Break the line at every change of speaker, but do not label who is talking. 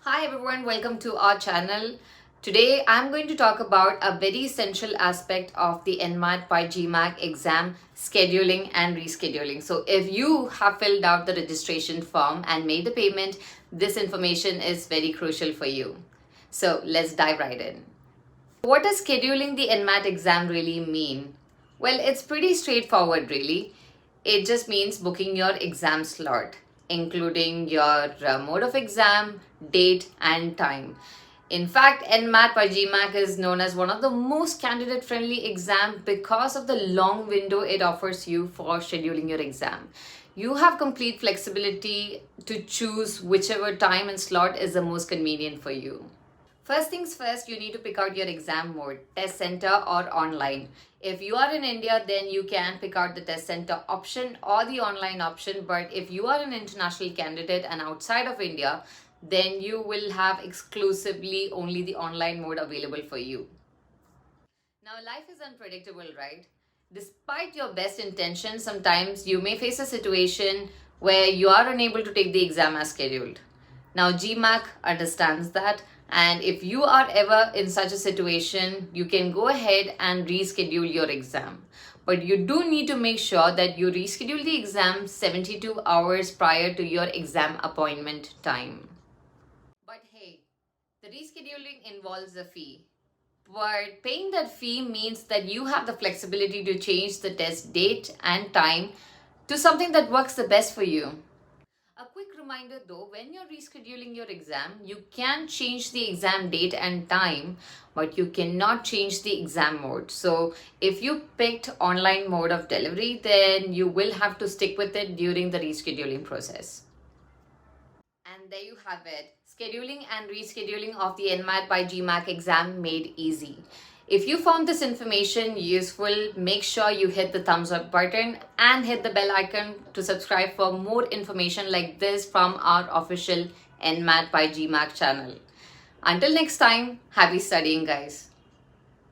Hi everyone, welcome to our channel. Today I'm going to talk about a very essential aspect of the NMAT by GMAT exam, scheduling and rescheduling. So if you have filled out the registration form and made the payment, this information is very crucial for you. So let's dive right in. What does scheduling the NMAT exam really mean? Well, it's pretty straightforward really. It just means booking your exam slot, including your mode of exam, date, and time. In fact, NMAT by GMAT is known as one of the most candidate-friendly exam because of the long window it offers you for scheduling your exam. You have complete flexibility to choose whichever time and slot is the most convenient for you. First things first, you need to pick out your exam mode, test center or online. If you are in India, then you can pick out the test center option or the online option. But if you are an international candidate and outside of India, then you will have exclusively only the online mode available for you. Now, life is unpredictable, right? Despite your best intentions, sometimes you may face a situation where you are unable to take the exam as scheduled. Now, GMAC understands that, and if you are ever in such a situation, you can go ahead and reschedule your exam. But you do need to make sure that you reschedule the exam 72 hours prior to your exam appointment time. But hey, the rescheduling involves a fee. But paying that fee means that you have the flexibility to change the test date and time to something that works the best for you. A quick reminder though, when you're rescheduling your exam, you can change the exam date and time, but you cannot change the exam mode. So if you picked online mode of delivery, then you will have to stick with it during the rescheduling process. And there you have it. Scheduling and rescheduling of the NMAT by GMAT exam made easy. If you found this information useful, make sure you hit the thumbs up button and hit the bell icon to subscribe for more information like this from our official NMAT by GMAT channel. Until next time, happy studying guys.